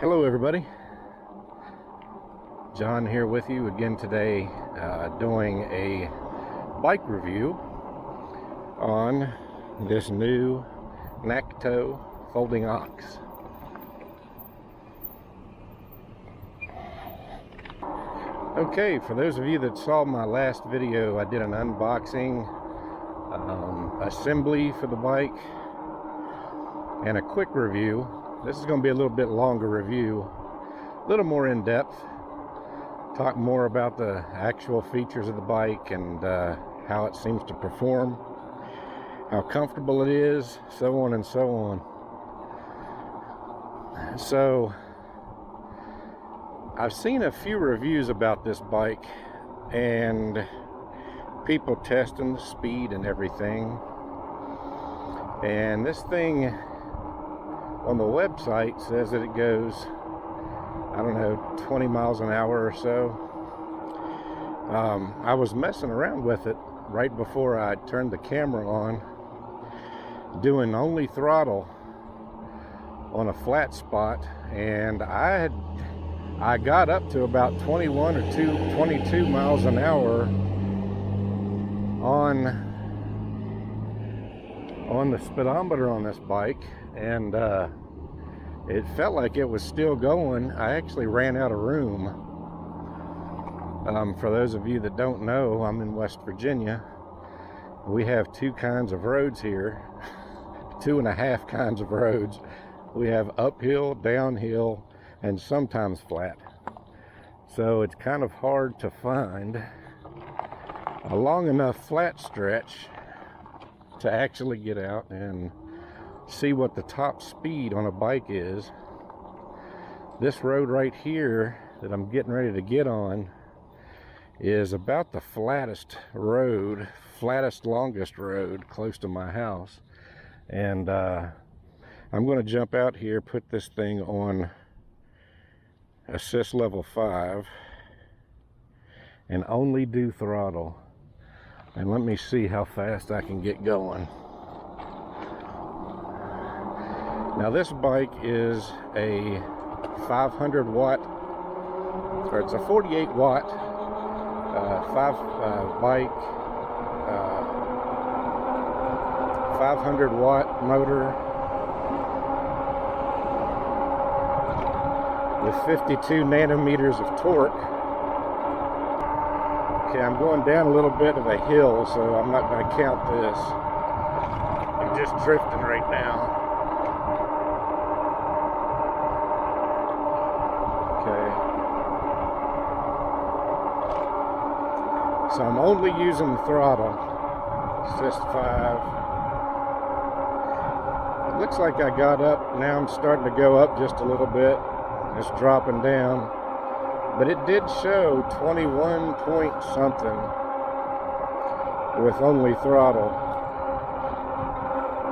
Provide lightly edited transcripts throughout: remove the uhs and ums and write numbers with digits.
Hello everybody, John here with you again today, doing a bike review on this new Economical folding ox. Okay, for those of you that saw my last video, I did an unboxing, assembly for the bike, and a quick review. This is going to be a little bit longer review, a little more in-depth, talk more about the actual features of the bike and how it seems to perform, how comfortable it is, so on and so on. So I've seen a few reviews about this bike and people testing the speed and everything, and this thing on the website says that it goes, I don't know, 20 miles an hour or so. I was messing around with it right before I turned the camera on, doing only throttle on a flat spot, and I got up to about 21 or 22 miles an hour on the speedometer on this bike, and it felt like it was still going. I actually ran out of room. For those of you that don't know, I'm in West Virginia. We have two kinds of roads here, 2.5 kinds of roads. We have uphill, downhill, and sometimes flat. So it's kind of hard to find a long enough flat stretch to actually get out and see what the top speed on a bike is. This road right here that I'm getting ready to get on is about the flattest road, longest road close to my house. And I'm going to jump out here, put this thing on assist level 5 and only do throttle, and let me see how fast I can get going. Now this bike is a 500 watt, or it's a 48 watt bike, 500 watt motor with 52 nanometers of torque. Okay, I'm going down a little bit of a hill, so I'm not going to count this. I'm just drifting right now. So I'm only using the throttle, assist 5. It looks like I got up. Now I'm starting to go up just a little bit. It's dropping down. But it did show 21 point something with only throttle.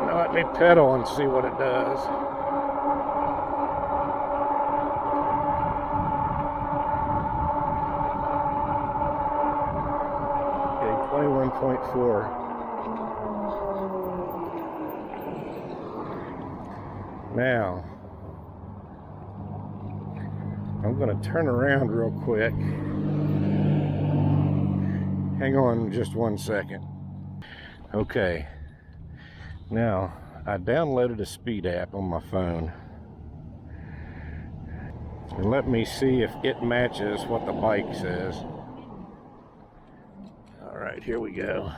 Now let me pedal and see what it does. 21.4. Now, I'm going to turn around real quick. Hang on just 1 second. Okay. Now, I downloaded a speed app on my phone. And let me see if it matches what the bike says. Alright, here we go.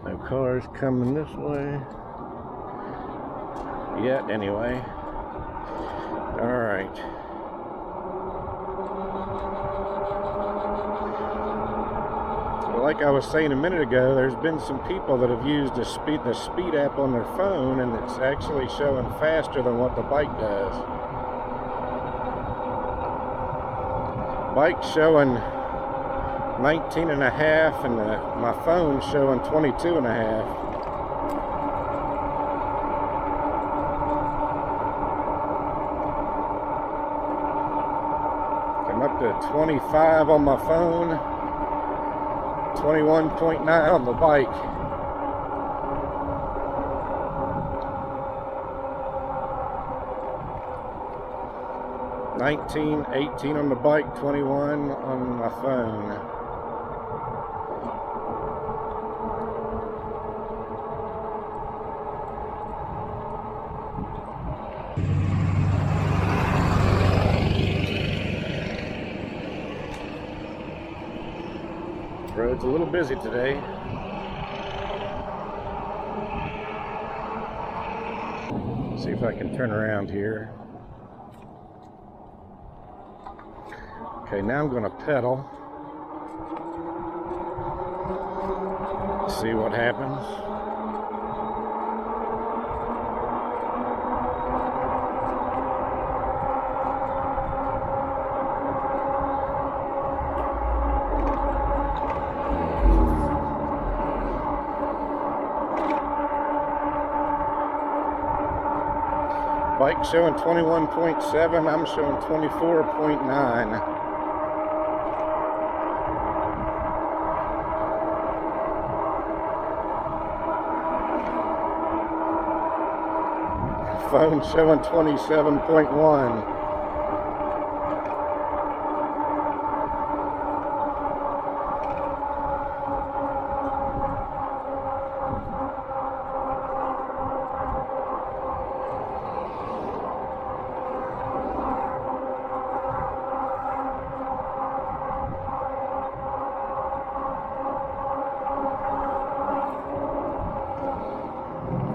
No cars coming this way yet, anyway. Alright. Well, like I was saying a minute ago, there's been some people that have used the speed app on their phone, and it's actually showing faster than what the bike does. Bike's showing 19.5 and my phone's showing 22.5. I'm up to 25 on my phone, 21.9 on the bike. 19, 18 on the bike, 21 on my phone. Road's a little busy today. See if I can turn around here. Okay, now I'm going to pedal. See what happens. Bike showing 21.7, I'm showing 24.9. Phone showing 27.1.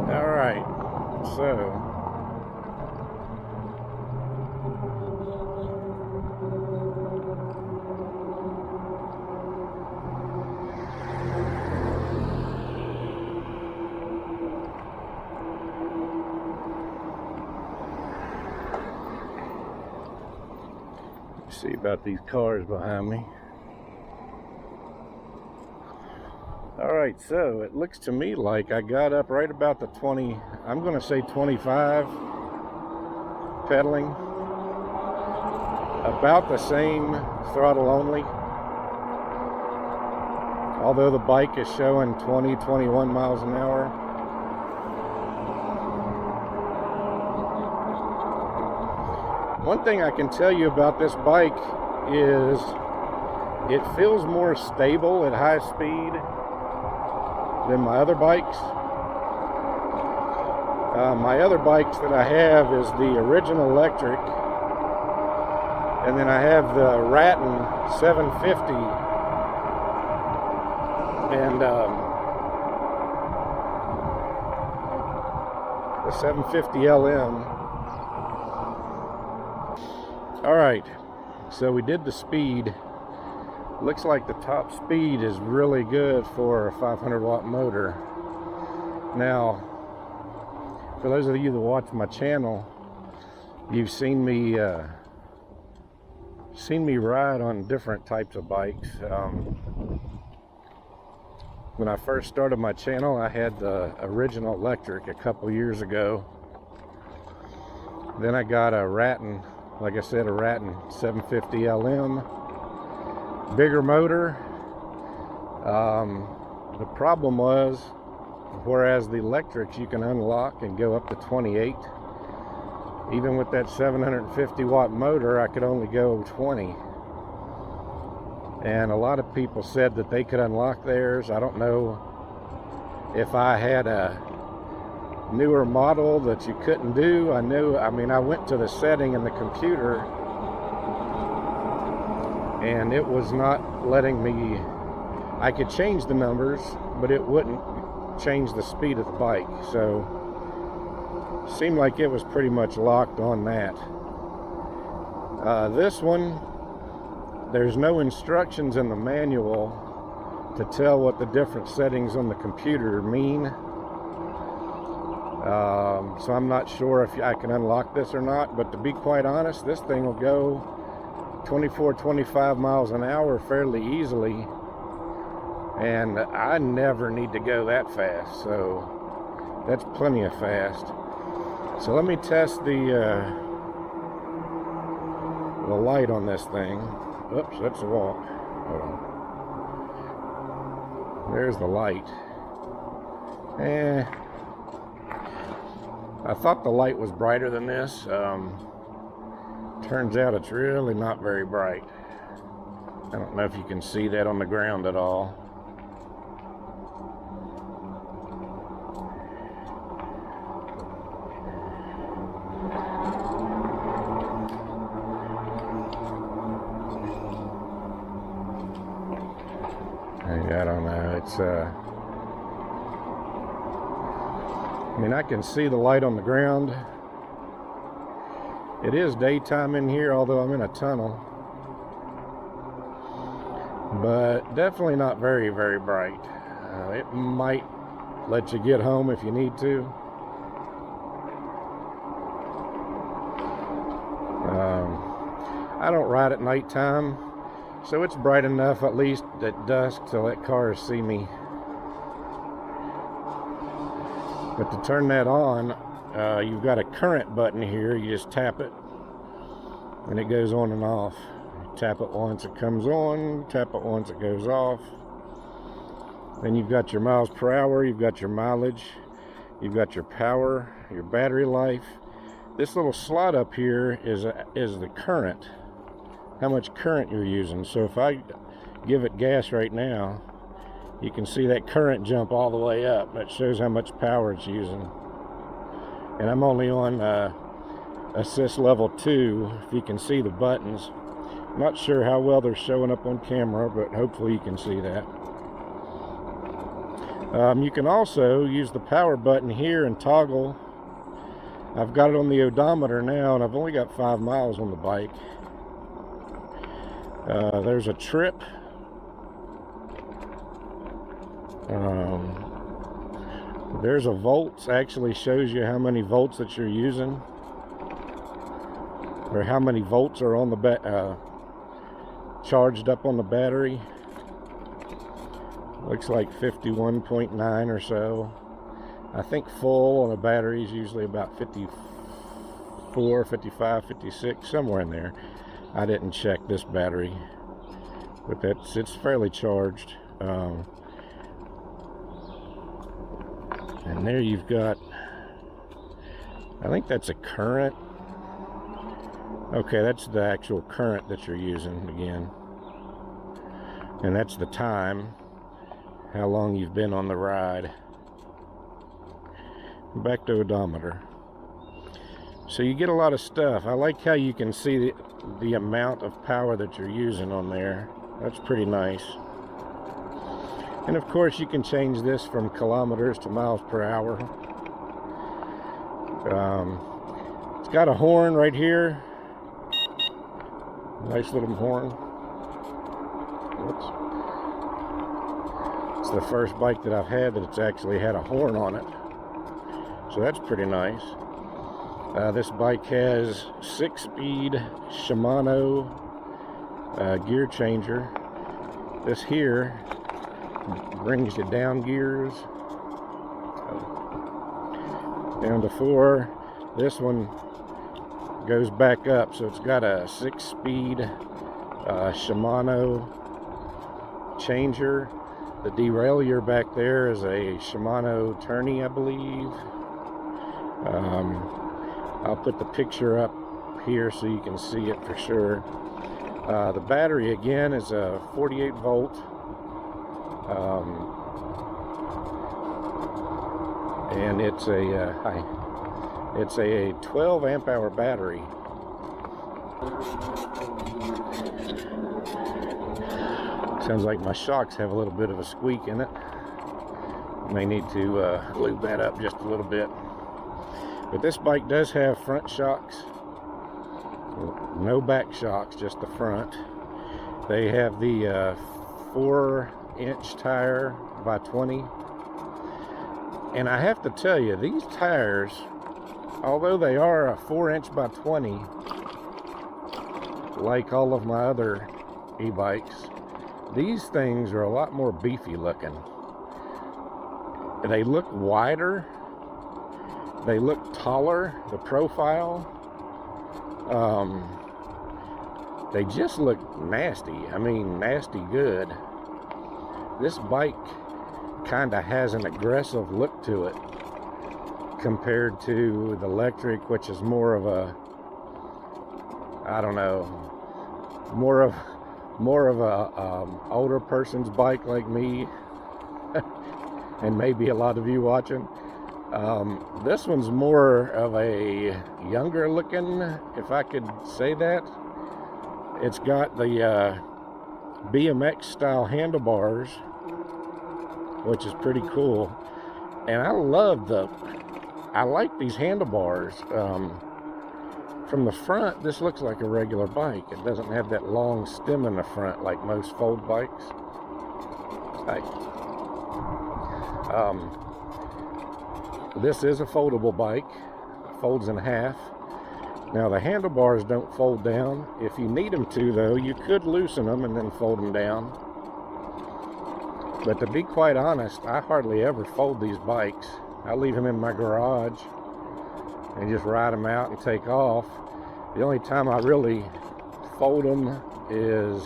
All right, so see about these cars behind me. All right, so it looks to me like I got up right about the 20, I'm going to say 25 pedaling. About the same throttle only. Although the bike is showing 20, 21 miles an hour. One thing I can tell you about this bike is it feels more stable at high speed than my other bikes. My other bikes that I have is the original electric, and then I have the Ridden 750, and the 750 LM. All right, so we did the speed. Looks like the top speed is really good for a 500 watt motor. Now, for those of you that watch my channel, you've seen me ride on different types of bikes. When I first started my channel, I had the original electric a couple years ago. Then I got a Ridden, like I said, a Ridden 750 LM. Bigger motor. The problem was, whereas the electrics you can unlock and go up to 28, even with that 750 watt motor I could only go 20. And a lot of people said that they could unlock theirs. I don't know if I had a newer model that you couldn't do. I went to the setting in the computer and it was not letting me. I could change the numbers, but it wouldn't change the speed of the bike. So seemed like it was pretty much locked on that. This one, there's no instructions in the manual to tell what the different settings on the computer mean. So I'm not sure if I can unlock this or not, but to be quite honest, this thing will go 24, 25 miles an hour fairly easily, and I never need to go that fast, so that's plenty of fast. So let me test the light on this thing. Oops, that's a walk. Hold on. There's the light. I thought the light was brighter than this. Turns out it's really not very bright. I don't know if you can see that on the ground at all. I don't know, it's I mean, I can see the light on the ground. It is daytime in here, although I'm in a tunnel. But definitely not very, very bright. It might let you get home if you need to. I don't ride at nighttime, so it's bright enough at least at dusk to let cars see me. But to turn that on, you've got a current button here. You just tap it and it goes on and off. You tap it once, it comes on. Tap it once, it goes off. Then you've got your miles per hour, you've got your mileage, you've got your power, your battery life. This little slot up here is the current, how much current you're using. So if I give it gas right now, you can see that current jump all the way up. That shows how much power it's using. And I'm only on assist level 2, if you can see the buttons. I'm not sure how well they're showing up on camera, but hopefully you can see that. You can also use the power button here and toggle. I've got it on the odometer now, and I've only got 5 miles on the bike. There's a trip. There's a volts, actually shows you how many volts that you're using, or how many volts are on the charged up on the battery. Looks like 51.9 or so. I think full on a battery is usually about 54, 55, 56, somewhere in there. I didn't check this battery, but it's fairly charged. And there you've got, I think that's a current. Okay, that's the actual current that you're using again. And that's the time, how long you've been on the ride. Back to odometer. So you get a lot of stuff. I like how you can see the amount of power that you're using on there. That's pretty nice. And of course you can change this from kilometers to miles per hour. It's got a horn right here. Nice little horn. Whoops. It's the first bike that I've had that it's actually had a horn on it. So that's pretty nice. This bike has 6-speed Shimano gear changer. This here brings you down gears down to 4. This one goes back up, so it's got a 6-speed Shimano changer. The derailleur back there is a Shimano tourney, I believe. I'll put the picture up here so you can see it for sure. The battery again is a 48 volt. And it's a 12 amp hour battery. Sounds like my shocks have a little bit of a squeak in it. May need to lube that up just a little bit. But this bike does have front shocks. No back shocks, just the front. They have the 4-inch tire by 20. And I have to tell you, these tires, although they are a 4-inch by 20, like all of my other e-bikes, these things are a lot more beefy looking. They look wider. They look taller, the profile. They just look nasty. I mean, nasty good. This bike kind of has an aggressive look to it compared to the electric, which is more of I don't know, more of a older person's bike like me, and maybe a lot of you watching. This one's more of a younger looking, if I could say that. It's got the BMX style handlebars, which is pretty cool. And I like these handlebars. From the front, this looks like a regular bike. It doesn't have that long stem in the front like most fold bikes. This is a foldable bike. It folds in half. Now the handlebars don't fold down. If you need them to, though, you could loosen them and then fold them down. But to be quite honest, I hardly ever fold these bikes. I leave them in my garage and just ride them out and take off. The only time I really fold them is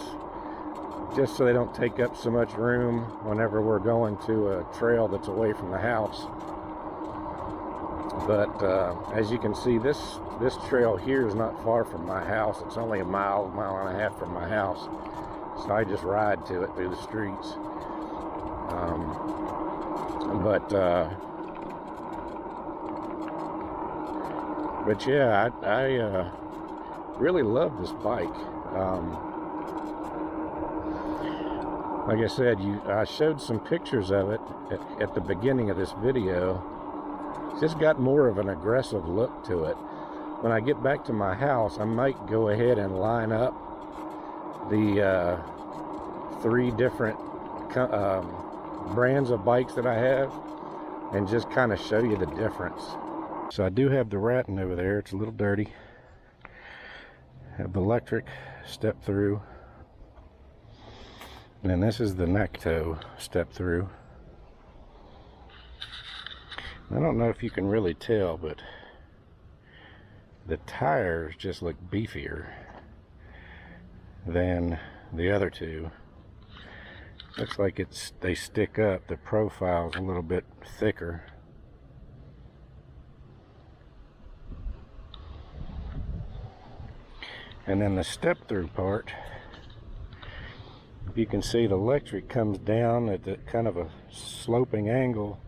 just so they don't take up so much room whenever we're going to a trail that's away from the house. But as you can see, this trail here is not far from my house. It's only a mile and a half from my house. So I just ride to it through the streets. But yeah, I really love this bike. Like I said, I showed some pictures of it at the beginning of this video. It's just got more of an aggressive look to it. When I get back to my house, I might go ahead and line up the 3 different brands of bikes that I have and just kind of show you the difference. So I do have the ridden over there. It's a little dirty. I have the electric step through, and then this is the neck toe step through. I don't know if you can really tell, but the tires just look beefier than the other two. Looks like they stick up. The profile's a little bit thicker. And then the step through part, if you can see, the electric comes down at the kind of a sloping angle.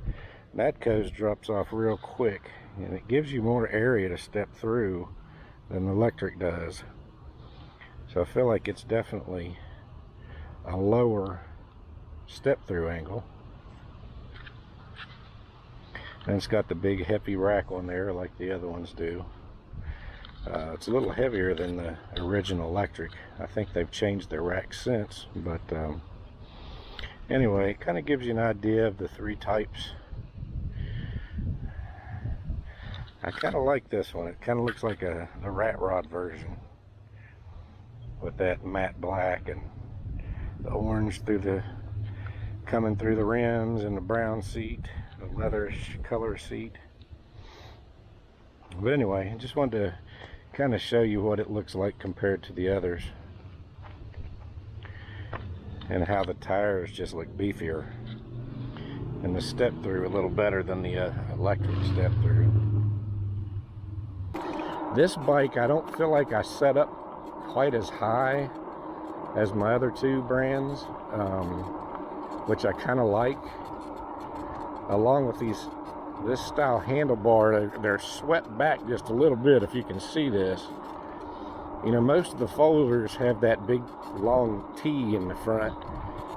That drops off real quick, and it gives you more area to step through than the electric does. So I feel like it's definitely a lower step through angle. And it's got the big heavy rack on there like the other ones do. It's a little heavier than the original electric. I think they've changed their rack since, but anyway, it kind of gives you an idea of the 3 types. I kind of like this one. It kind of looks like the rat rod version with that matte black and the orange coming through the rims, and the brown seat, the leatherish color seat. But anyway, I just wanted to kind of show you what it looks like compared to the others, and how the tires just look beefier, and the step through a little better than the electric step through. This bike, I don't feel like I set up quite as high as my other 2 brands, which I kind of like. Along with this style handlebar, they're swept back just a little bit, if you can see this. You know, most of the folders have that big long T in the front,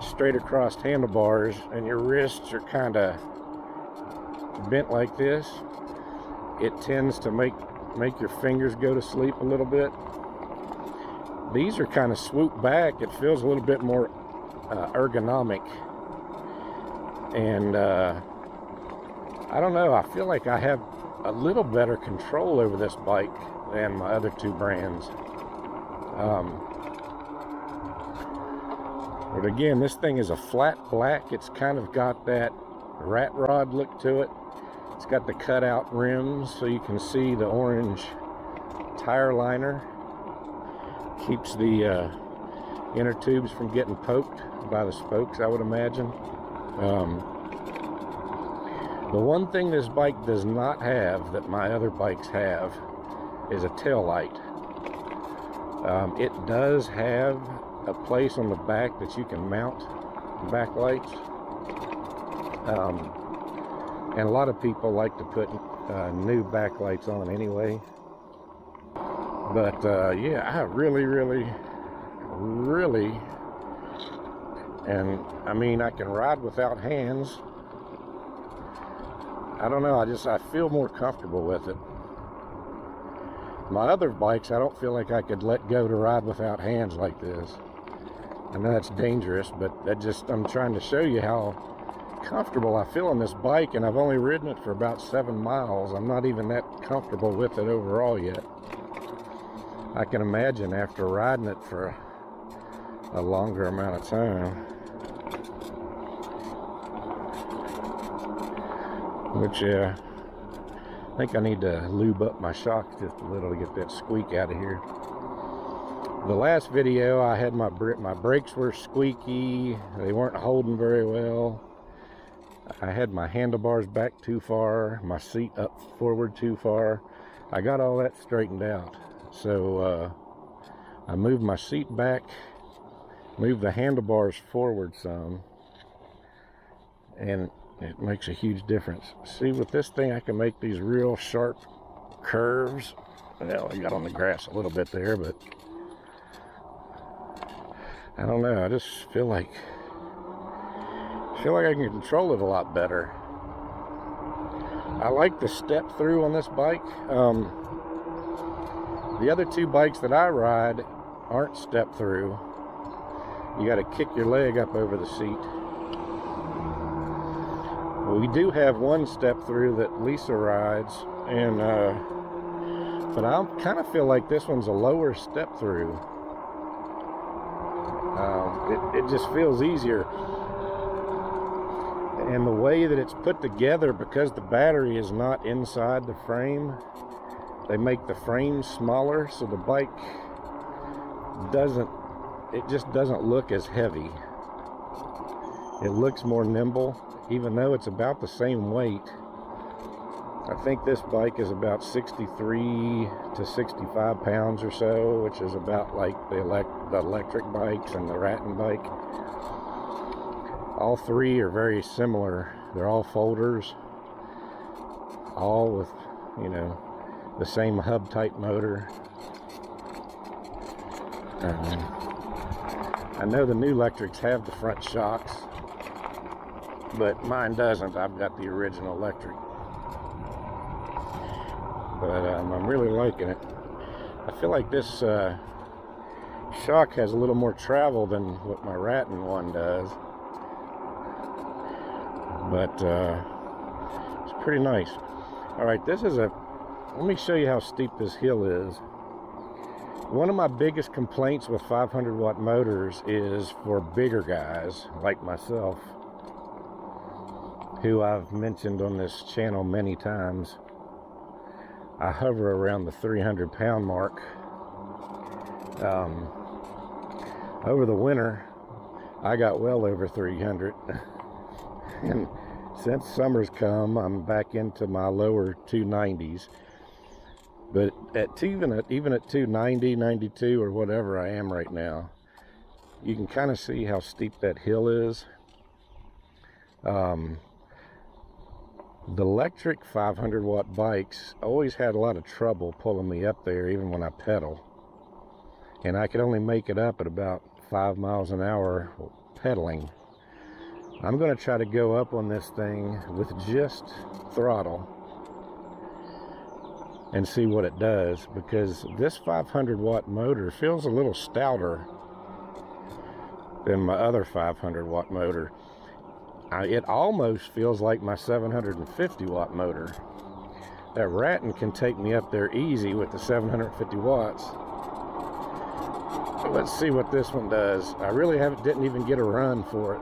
straight across handlebars, and your wrists are kind of bent like this. It tends to make your fingers go to sleep a little bit. These are kind of swooped back. It feels a little bit more ergonomic, and I don't know, I feel like I have a little better control over this bike than my other 2 brands. But again, this thing is a flat black. It's kind of got that rat rod look to it. It's got the cutout rims, so you can see the orange tire liner. Keeps the inner tubes from getting poked by the spokes, I would imagine. The one thing this bike does not have that my other bikes have is a tail light. It does have a place on the back that you can mount backlights. And a lot of people like to put new backlights on anyway. But yeah, I really, and I mean, I can ride without hands. I don't know, I feel more comfortable with it. My other bikes, I don't feel like I could let go to ride without hands like this. I know that's dangerous, but I'm trying to show you how comfortable I feel on this bike, and I've only ridden it for about 7 miles. I'm not even that comfortable with it overall yet. I can imagine after riding it for a longer amount of time. Which, I think I need to lube up my shocks just a little to get that squeak out of here. The last video, I had my brakes were squeaky. They weren't holding very well. I had my handlebars back too far, my seat up forward too far. I got all that straightened out. So I moved my seat back, moved the handlebars forward some, and it makes a huge difference. See, with this thing, I can make these real sharp curves. Well, I got on the grass a little bit there, but I don't know. I just feel like I can control it a lot better. I like the step through on this bike. The other two bikes that I ride aren't step through. You got to kick your leg up over the seat. We do have one step through that Lisa rides, and but I kind of feel like this one's a lower step through. It just feels easier. And the way that it's put together, because the battery is not inside the frame, they make the frame smaller, so the bike just doesn't look as heavy. It looks more nimble, even though it's about the same weight. I think this bike is about 63 to 65 pounds or so, which is about like the electric bikes and the ridden bike. All three are very similar. They're all folders, all with, you know, the same hub type motor. I know the new electrics have the front shocks, but mine doesn't. I've got the original electric. But I'm really liking it. I feel like this shock has a little more travel than what my ridden one does. But it's pretty nice. Alright, let me show you how steep this hill is. One of my biggest complaints with 500 watt motors is for bigger guys like myself, who I've mentioned on this channel many times. I hover around the 300 pound mark. Over the winter, I got well over 300. And since summer's come, I'm back into my lower 290s. But even at 290, 92, or whatever I am right now, you can kind of see how steep that hill is. The electric 500 watt bikes always had a lot of trouble pulling me up there, even when I pedal. And I could only make it up at about 5 miles an hour pedaling. I'm going to try to go up on this thing with just throttle and see what it does, because this 500 watt motor feels a little stouter than my other 500 watt motor. It almost feels like my 750 watt motor. That ridden can take me up there easy with the 750 watts. So let's see what this one does. I really didn't even get a run for it.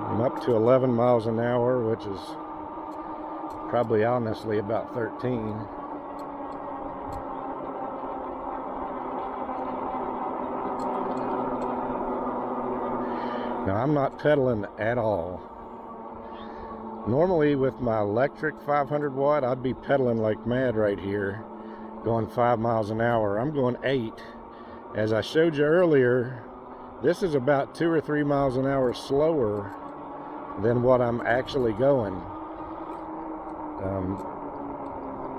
I'm up to 11 miles an hour, which is probably honestly about 13. Now I'm not pedaling at all. Normally with my electric 500 watt, I'd be pedaling like mad right here. going 5 miles an hour. I'm going 8. As I showed you earlier, this is about 2 or 3 miles an hour slower than what I'm actually going.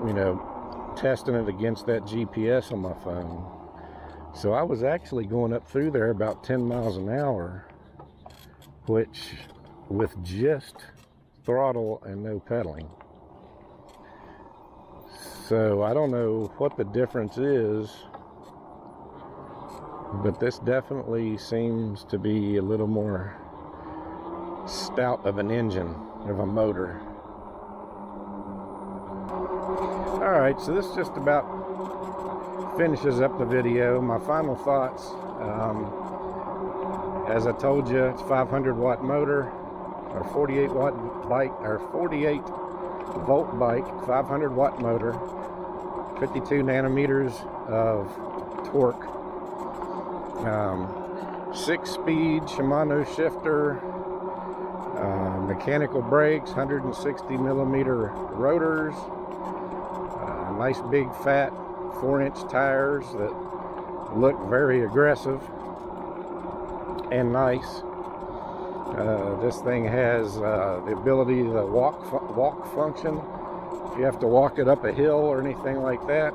You know, testing it against that GPS on my phone. So I was actually going up through there about 10 miles an hour, which with just throttle and no pedaling. So I don't know what the difference is, but this definitely seems to be a little more stout of an engine, of a motor. Alright, so this just about finishes up the video. My final thoughts, as I told you, it's 500 watt motor, or 48 watt bike, or 48 volt bike, 500 watt motor, 52 nanometers of torque, 6-speed Shimano shifter, mechanical brakes, 160 millimeter rotors, nice big fat 4-inch tires that look very aggressive and nice. This thing has the ability to walk function. If you have to walk it up a hill or anything like that,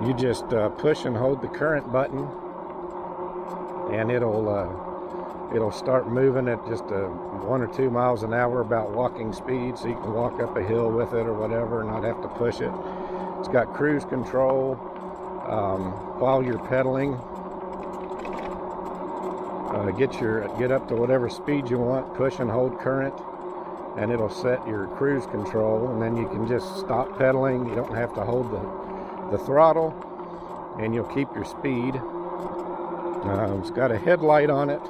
you just push and hold the current button, and it'll start moving at just 1 or 2 miles an hour, about walking speed, so you can walk up a hill with it or whatever and not have to push it. It's got cruise control while you're pedaling. Get up to whatever speed you want, push and hold current, and it'll set your cruise control, and then you can just stop pedaling. You don't have to hold the throttle, and you'll keep your speed. It's got a headlight on it.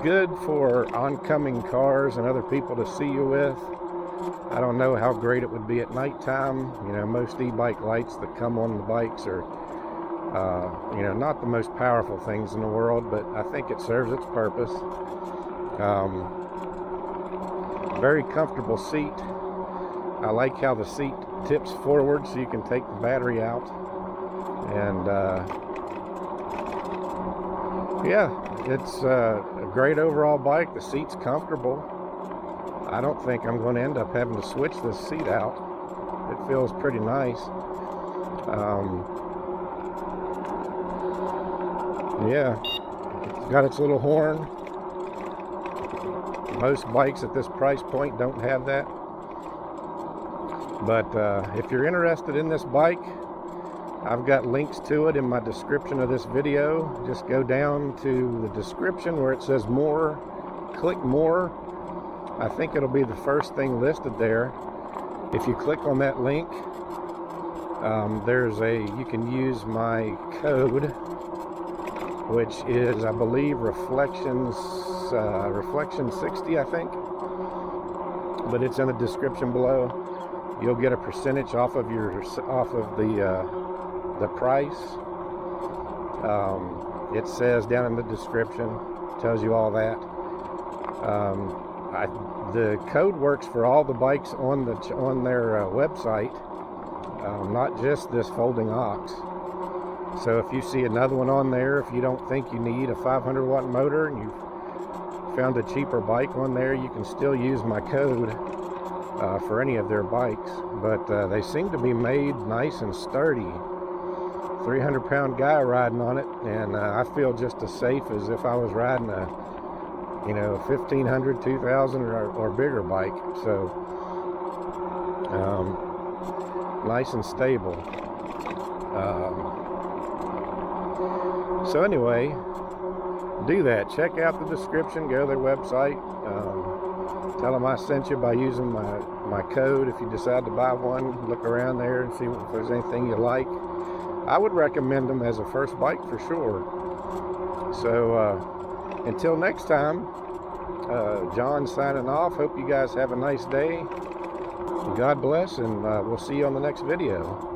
Good for oncoming cars and other people to see you with. I don't know how great it would be at nighttime. You know, most e-bike lights that come on the bikes are you know, not the most powerful things in the world, but I think it serves its purpose. Very comfortable seat. I like how the seat tips forward so you can take the battery out. And yeah, it's a great overall bike. The seat's comfortable. I don't think I'm going to end up having to switch this seat out. It feels pretty nice. Yeah, it's got its little horn. Most bikes at this price point don't have that. But if you're interested in this bike, I've got links to it in my description of this video. Just go down to the description where it says more, click more. I think it'll be the first thing listed there. If you click on that link, you can use my code, which is, I believe, reflection 60, I think, but it's in the description below. You'll get a percentage off of the price. It says down in the description, tells you all that. The code works for all the bikes on their website, not just this folding ox. So if you see another one on there, if you don't think you need a 500 watt motor and you found a cheaper bike on there, you can still use my code for any of their bikes. But they seem to be made nice and sturdy. 300-pound guy riding on it, and I feel just as safe as if I was riding a 1,500, 2,000 or bigger bike. So nice and stable. So anyway, do that. Check out the description. Go to their website. Tell them I sent you by using my code. If you decide to buy one, look around there and see if there's anything you like. I would recommend them as a first bike for sure. So until next time, John signing off. Hope you guys have a nice day. God bless, and we'll see you on the next video.